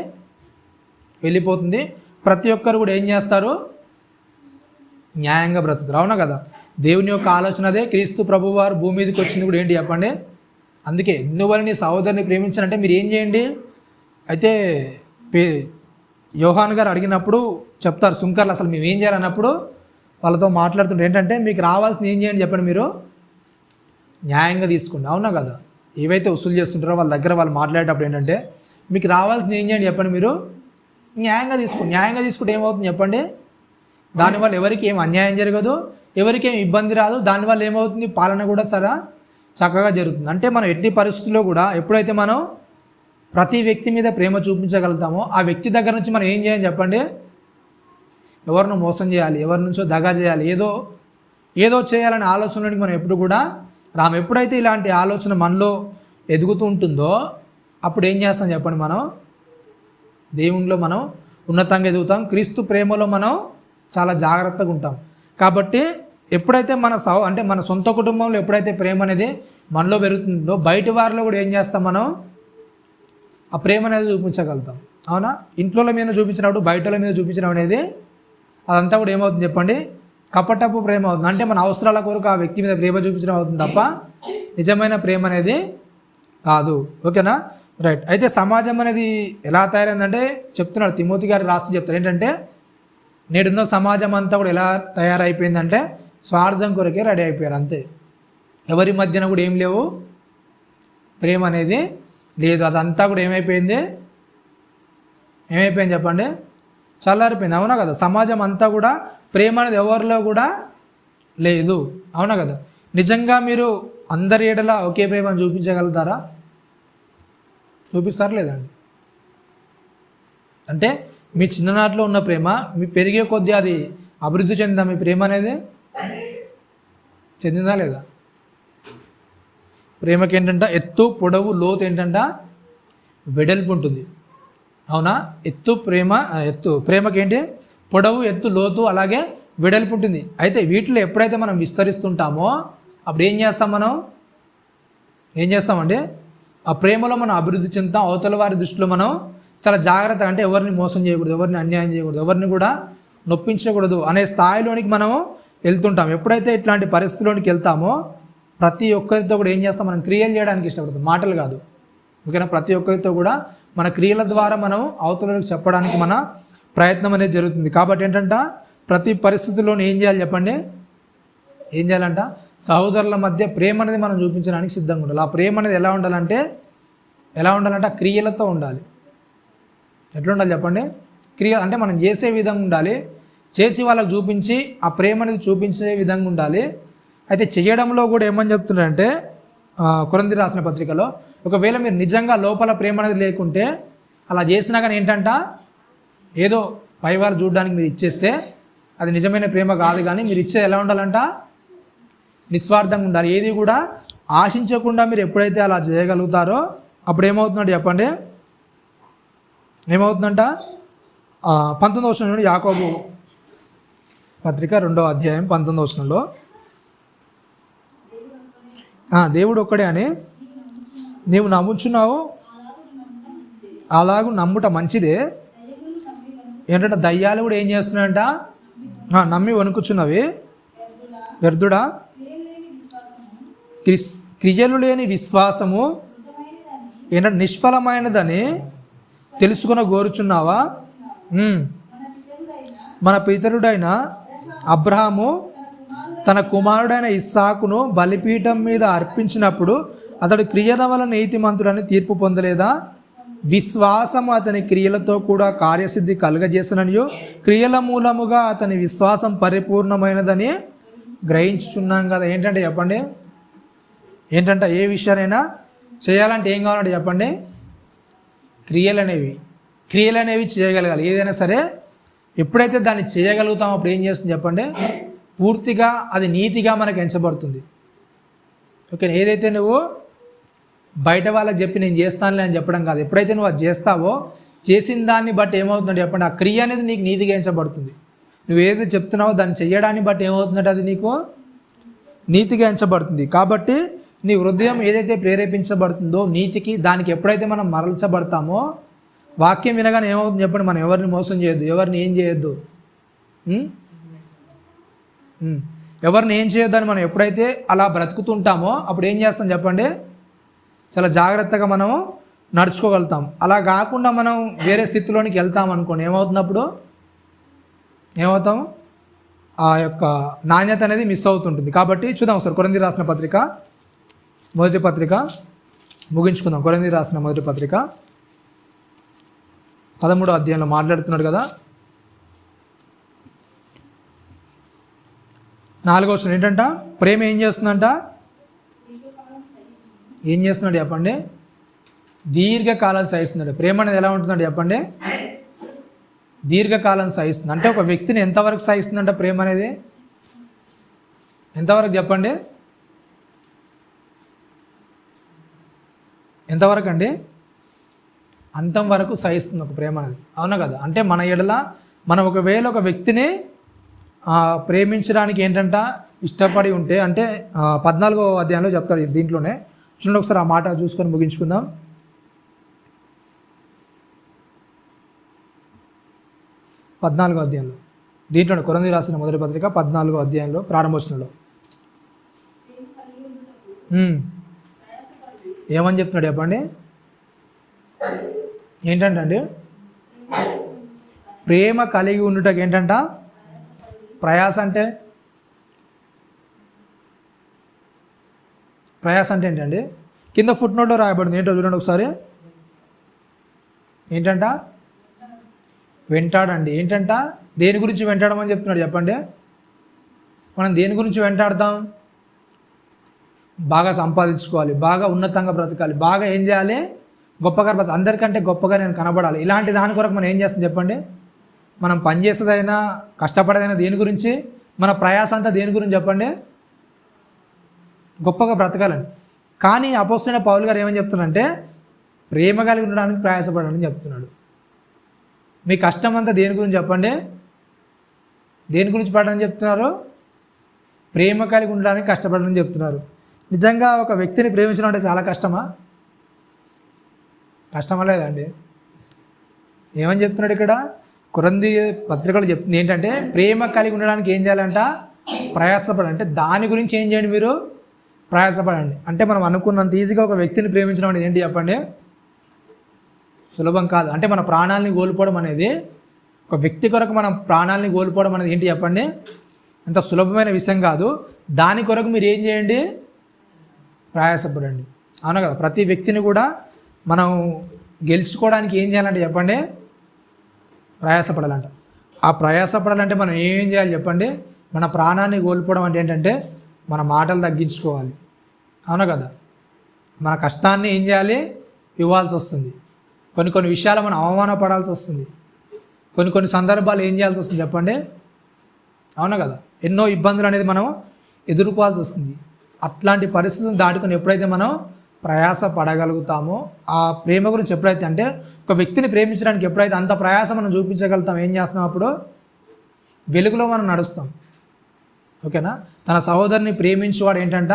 వెళ్ళిపోతుంది. ప్రతి ఒక్కరు కూడా ఏం చేస్తారు? న్యాయంగా బ్రతుకుతారు. అవునా కదా. దేవుని యొక్క ఆలోచన అదే. క్రీస్తు ప్రభువారు భూమి మీదకి వచ్చింది కూడా ఏంటి చెప్పండి? అందుకే నువ్వు నీ సహోదరుని ప్రేమించాలంటే మీరు ఏం చేయండి? అయితే యోహాన్ గారు అడిగినప్పుడు చెప్తారు సుంకర్లు, అసలు మేము ఏం చేయాలన్నప్పుడు వాళ్ళతో మాట్లాడుతుంటే ఏంటంటే, మీకు రావాల్సింది ఏం చేయండి చెప్పండి? మీరు న్యాయంగా తీసుకోండి. అవునా కదా. ఏవైతే వసూలు చేస్తుంటారో వాళ్ళ దగ్గర వాళ్ళు మాట్లాడేటప్పుడు ఏంటంటే, మీకు రావాల్సింది ఏం చేయండి చెప్పండి? మీరు న్యాయంగా తీసుకోండి. న్యాయంగా తీసుకుంటే ఏమవుతుంది చెప్పండి? దానివల్ల ఎవరికి ఏం అన్యాయం జరగదు, ఎవరికి ఏం ఇబ్బంది రాదు. దానివల్ల ఏమవుతుంది? పాలన కూడా చాలా చక్కగా జరుగుతుంది. అంటే మనం ఎట్టి పరిస్థితుల్లో కూడా ఎప్పుడైతే మనం ప్రతి వ్యక్తి మీద ప్రేమ చూపించగలుగుతామో ఆ వ్యక్తి దగ్గర నుంచి మనం ఏం చేయాలి చెప్పండి? ఎవరినో మోసం చేయాలి, ఎవరి నుంచో దగా చేయాలి, ఏదో చేయాలనే ఆలోచనలోనికి మనం ఎప్పుడు కూడా రాము. ఎప్పుడైతే ఇలాంటి ఆలోచన మనలో ఎదుగుతూ ఉంటుందో అప్పుడు ఏం చేస్తాం చెప్పండి? మనం దేవునిలో మనం ఉన్నతంగా ఎదుగుతాం, క్రీస్తు ప్రేమలో మనం చాలా జాగ్రత్తగా ఉంటాం. కాబట్టి ఎప్పుడైతే అంటే మన సొంత కుటుంబంలో ఎప్పుడైతే ప్రేమ అనేది మనలో పెరుగుతుందో బయట వారిలో కూడా ఏం చేస్తాం, మనం ఆ ప్రేమ అనేది చూపించగలుగుతాం. అవునా? ఇంట్లో మీద చూపించినప్పుడు బయటల మీద చూపించడం అనేది అదంతా కూడా ఏమవుతుంది చెప్పండి, కపటపు ప్రేమ అవుతుంది. అంటే మన అవసరాల కొరకు ఆ వ్యక్తి మీద ప్రేమ చూపించడం అవుతుంది తప్ప నిజమైన ప్రేమ అనేది కాదు. ఓకేనా? రైట్. అయితే సమాజం అనేది ఎలా తయారైందంటే చెప్తున్నాడు తిమోతి గారు రాస్తూ చెప్తారు ఏంటంటే, నేడున్న సమాజం అంతా కూడా ఎలా తయారైపోయిందంటే స్వార్థం కొరకే రెడీ అయిపోయారు అంతే. ఎవరి మధ్యన కూడా ఏం లేవు, ప్రేమ అనేది లేదు. అదంతా కూడా ఏమైపోయింది చెప్పండి, చల్లారిపోయింది. అవునా కదా? సమాజం అంతా కూడా ప్రేమ అనేది ఎవరిలో కూడా లేదు. అవునా కదా? నిజంగా మీరు అందరి ఏడలా ఒకే ప్రేమను చూపించగలుగుతారా? చూపిస్తారా లేదండి? అంటే మీ చిన్ననాటిలో ఉన్న ప్రేమ మీ పెరిగే కొద్దీ అది అభివృద్ధి చెందిందా? మీ ప్రేమ అనేది చెందిందా లేదా? ప్రేమకి ఏంటంటే ఎత్తు, పొడవు, లోతు ఏంటంట వెడల్పు ఉంటుంది. అవునా? ప్రేమకి ఏంటి పొడవు, ఎత్తు, లోతు అలాగే వెడల్పు ఉంటుంది. అయితే వీటిలో ఎప్పుడైతే మనం విస్తరిస్తుంటామో అప్పుడు ఏం చేస్తామంటే ఆ ప్రేమలో మనం అభివృద్ధి చెందుతాం. అవతల వారి దృష్టిలో మనం చాలా జాగ్రత్తగా, అంటే ఎవరిని మోసం చేయకూడదు, ఎవరిని అన్యాయం చేయకూడదు, ఎవరిని కూడా నొప్పించకూడదు అనే స్థాయిలోనికి మనము వెళ్తుంటాం. ఎప్పుడైతే ఇట్లాంటి పరిస్థితిలోనికి వెళ్తామో ప్రతి ఒక్కరితో కూడా ఏం చేస్తాం, మనం క్రియలు చేయడానికి ఇష్టపడతాం, మాటలు కాదు. ఓకేనా? ప్రతి ఒక్కరితో కూడా మన క్రియల ద్వారా మనం అవతలకు చెప్పడానికి మన ప్రయత్నం అనేది జరుగుతుంది. కాబట్టి ఏంటంటే ప్రతి పరిస్థితుల్లోనూ ఏం చేయాలి చెప్పండి, ఏం చేయాలంట, సహోదరుల మధ్య ప్రేమ అనేది మనం చూపించడానికి సిద్ధంగా ఉండాలి. ఆ ప్రేమ అనేది ఎలా ఉండాలంటే క్రియలతో ఉండాలి. ఎట్లా ఉండాలి చెప్పండి? క్రియ అంటే మనం చేసే విధంగా ఉండాలి, చేసి వాళ్ళకి చూపించి ఆ ప్రేమ అనేది చూపించే విధంగా ఉండాలి. అయితే చేయడంలో కూడా ఏమని చెప్తున్నారంటే కొరింథీ రాసిన పత్రికలో, ఒకవేళ మీరు నిజంగా లోపల ప్రేమ అనేది లేకుంటే అలా చేసినా కానీ ఏంటంట, ఏదో పైవాళ్ళు చూడడానికి మీరు ఇచ్చేస్తే అది నిజమైన ప్రేమ కాదు. కానీ మీరు ఇచ్చేది ఎలా ఉండాలంట, నిస్వార్థంగా ఉండాలి. ఏది కూడా ఆశించకుండా మీరు ఎప్పుడైతే అలా చేయగలుగుతారో అప్పుడు ఏమవుతుందంటే చెప్పండి, ఏమవుతుందంట 19వ వచనంలో యాకోబు పత్రిక 2వ అధ్యాయం 19వ వచనంలో, దేవుడు ఒక్కడే అని నీవు నమ్ముచున్నావు, అలాగూ నమ్ముట మంచిదే. ఏంటంటే దయ్యాలు కూడా ఏం చేస్తున్నాయంట, నమ్మి వణుకుచున్నవి. వ్యర్థుడా, క్రియలు లేని విశ్వాసము ఏంటంటే నిష్ఫలమైనదని తెలుసుకుని కోరుచున్నావా? మన పితరుడైన అబ్రహాము తన కుమారుడైన ఇస్సాకును బలిపీఠం మీద అర్పించినప్పుడు అతడు క్రియల వలన నీతిమంతుడని తీర్పు పొందలేదా? విశ్వాసము అతని క్రియలతో కూడా కార్యసిద్ధి కలుగజేసిననియు క్రియల మూలముగా అతని విశ్వాసం పరిపూర్ణమైనదని గ్రహించుచున్నాం కదా. ఏంటంటే చెప్పండి, ఏంటంటే ఏ విషయానైనా చేయాలంటే ఏం కావాలంటే చెప్పండి, క్రియలు అనేవి చేయగలగాలి. ఏదైనా సరే ఎప్పుడైతే దాన్ని చేయగలుగుతామో అప్పుడు ఏం చేస్తుంది చెప్పండి, పూర్తిగా అది నీతిగా మనకు ఎంచబడుతుంది. ఓకే? ఏదైతే నువ్వు బయట వాళ్ళకి చెప్పి నేను చేస్తానులే అని చెప్పడం కాదు, ఎప్పుడైతే నువ్వు అది చేస్తావో చేసిన దాన్ని బట్టి ఏమవుతుందంటే చెప్పండి, ఆ క్రియ అనేది నీకు నీతిగా ఎంచబడుతుంది. నువ్వు ఏదైతే చెప్తున్నావో దాన్ని చేయడాన్ని బట్టి ఏమవుతుందంటే అది నీకు నీతిగా ఎంచబడుతుంది. కాబట్టి నీ హృదయం ఏదైతే ప్రేరేపించబడుతుందో నీతికి, దానికి ఎప్పుడైతే మనం మరల్చబడతామో వాక్యం వినగానే ఏమవుతుంది చెప్పండి, మనం ఎవరిని మోసం చేయొద్దు, ఎవరిని ఏం చేయొద్దు, ఎవరిని ఏం చేయొద్దని మనం ఎప్పుడైతే అలా బ్రతుకుతుంటామో అప్పుడు ఏం చేస్తాం చెప్పండి, చాలా జాగ్రత్తగా మనము నడుచుకోగలుగుతాం. అలా కాకుండా మనం వేరే స్థితిలోనికి వెళ్తాం అనుకోండి, ఏమవుతున్నప్పుడు ఏమవుతాం, ఆ యొక్క నాణ్యత అనేది మిస్ అవుతుంటుంది. కాబట్టి చూద్దాం ఒకసారి కొరింథీ రాసిన పత్రిక మొదటి పత్రిక ముగించుకుందాం. కొరింథీ రాసిన మొదటి పత్రిక 13వ అధ్యాయంలో మాట్లాడుతున్నాడు కదా. 4వ వచనం ఏంటంట, ప్రేమ ఏం చేస్తుందంట, ఏం చేస్తున్నాడు చెప్పండి, దీర్ఘకాలం సహిస్తున్నాడు. ప్రేమ అనేది ఎలా ఉంటుందంటే చెప్పండి, దీర్ఘకాలం సహిస్తుంది. అంటే ఒక వ్యక్తిని ఎంతవరకు సహిస్తుందంట ప్రేమ అనేది, ఎంతవరకు చెప్పండి, ఎంతవరకు అండి, అంతం వరకు సహిస్తుంది ఒక ప్రేమ అనేది. అవునా కదా? అంటే మన ఎడల మనం ఒకవేళ ఒక వ్యక్తిని ప్రేమించడానికి ఏంటంట ఇష్టపడి ఉంటే అంటే 14వ అధ్యాయంలో చెప్తాడు దీంట్లోనే. చూడండి ఒకసారి ఆ మాట చూసుకొని ముగించుకుందాం. 14వ అధ్యాయంలో దీంట్లోనే కొరింథీయులకు రాసిన మొదటి పత్రిక 14వ అధ్యాయంలో ప్రారంభవచనంలో ఏమని చెప్తున్నాడు చెప్పండి. ఏంటంటే ప్రేమ కలిగి ఉండుటకు ఏంటంట ప్రయాస అంటే ఏంటండి కింద ఫుట్ నోట్లో రాయబడింది. ఏంటో చూడండి ఒకసారి. ఏంటంట వెంటాడండి. ఏంటంట దేని గురించి వెంటాడమని చెప్తున్నాడు చెప్పండి. మనం దేని గురించి వెంటాడతాం? బాగా సంపాదించుకోవాలి, బాగా ఉన్నతంగా బ్రతకాలి, బాగా ఏం చేయాలి, గొప్పగా బ్రతకాలి, అందరికంటే గొప్పగా నేను కనబడాలి. ఇలాంటి దాని కొరకు మనం ఏం చేస్తాం చెప్పండి. మనం పనిచేసేదైనా కష్టపడేదైనా దేని గురించి, మన ప్రయాస అంతా దేని గురించి చెప్పండి, గొప్పగా బ్రతకాలని. కానీ అపోస్తలుడైన పౌలు గారు ఏమని చెప్తున్నారంటే ప్రేమ కలిగి ఉండడానికి ప్రయాసపడాలని చెప్తున్నాడు. మీ కష్టం అంతా దేని గురించి చెప్పండి, దేని గురించి పడని చెప్తున్నారు, ప్రేమ కలిగి ఉండడానికి కష్టపడని చెప్తున్నారు. నిజంగా ఒక వ్యక్తిని ప్రేమించడం అంటే చాలా కష్టమా? కష్టమా లేదండి? ఏమని చెప్తున్నాడు ఇక్కడ కొరింథీ పత్రికలు చెప్తుంది ఏంటంటే ప్రేమ కలిగి ఉండడానికి ఏం చేయాలంట, ప్రయాసపడండి. అంటే దాని గురించి ఏం చేయండి, మీరు ప్రయాసపడండి. అంటే మనం అనుకున్నంత ఈజీగా ఒక వ్యక్తిని ప్రేమించడం అనేది ఏంటి చెప్పండి, సులభం కాదు. అంటే మన ప్రాణాలని కోల్పోవడం అనేది, ఒక వ్యక్తి కొరకు మనం ప్రాణాలని కోల్పోవడం అనేది ఏంటి చెప్పండి, అంత సులభమైన విషయం కాదు. దాని కొరకు మీరు ఏం చేయండి, ప్రయాసపడండి. అవునా కదా? ప్రతి వ్యక్తిని కూడా మనం గెలుచుకోవడానికి ఏం చేయాలంటే చెప్పండి, ప్రయాసపడాలంట. ఆ ప్రయాసపడాలంటే మనం ఏం చేయాలి చెప్పండి, మన ప్రాణాన్ని కోల్పోవడం అంటే ఏంటంటే మన మాటలు తగ్గించుకోవాలి. అవునా కదా? మన కష్టాన్ని ఏం చేయాలి, ఇవ్వాల్సి వస్తుంది. కొన్ని విషయాలు మనం అవమానపడాల్సి వస్తుంది. కొన్ని సందర్భాలు ఏం చేయాల్సి వస్తుంది చెప్పండి. అవునా కదా? ఎన్నో ఇబ్బందులు అనేది మనం ఎదుర్కోవాల్సి వస్తుంది. అట్లాంటి పరిస్థితులను దాటుకొని ఎప్పుడైతే మనం ప్రయాస పడగలుగుతామో, ఆ ప్రేమ గురించి ఎప్పుడైతే అంటే ఒక వ్యక్తిని ప్రేమించడానికి ఎప్పుడైతే అంత ప్రయాస మనం చూపించగలుగుతాం, ఏం చేస్తాం అప్పుడు వెలుగులో మనం నడుస్తాం. ఓకేనా? తన సహోదరుని ప్రేమించేవాడు ఏంటంట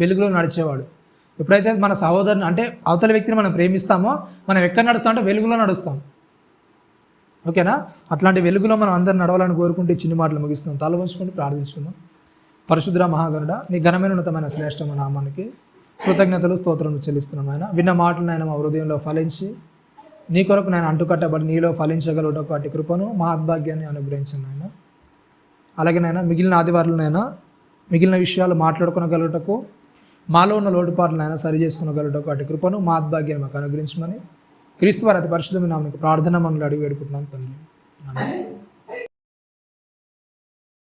వెలుగులో నడిచేవాడు. ఎప్పుడైతే మన సహోదరుని అంటే అవతల వ్యక్తిని మనం ప్రేమిస్తామో మనం ఎక్కడ నడుస్తాం అంటే వెలుగులో నడుస్తాం. ఓకేనా? అట్లాంటి వెలుగులో మనం అందరు నడవాలని కోరుకుంటే చిన్ని మాటలు ముగిస్తున్నాం. తల వంచుకొని ప్రార్థించుకుందాం. పరిశుద్ధ మహాగరుడ, నీ ఘనమైన ఉన్నతమైన శ్రేష్టమైన నామానికి కృతజ్ఞతలు స్తోత్రములు చెల్లిస్తున్నాం. ఆయన విన్న మాటలు ఆయన మా హృదయంలో ఫలించి నీ కొరకు నేను అంటుకట్టబడి నీలో ఫలించగలుగుటకు అటు కృపను మహాద్భాగ్యాన్ని అనుగ్రహించండి ఆయన. అలాగే నాయన మిగిలిన ఆదివారాలనైనా మిగిలిన విషయాలు మాట్లాడుకునగలుగుటకు, మాలో ఉన్న లోటుపాట్లనైనా సరి చేసుకునగలుగుటకు అటు కృపను మహాద్భాగ్యాన్ని మాకు అనుగ్రహించమని క్రీస్తు వారి అతి పరిశుద్ధమైన నామమున ప్రార్థన మనల్ని అడిగి వేడుకుంటున్నాం తండ్రి. ఆమేన్.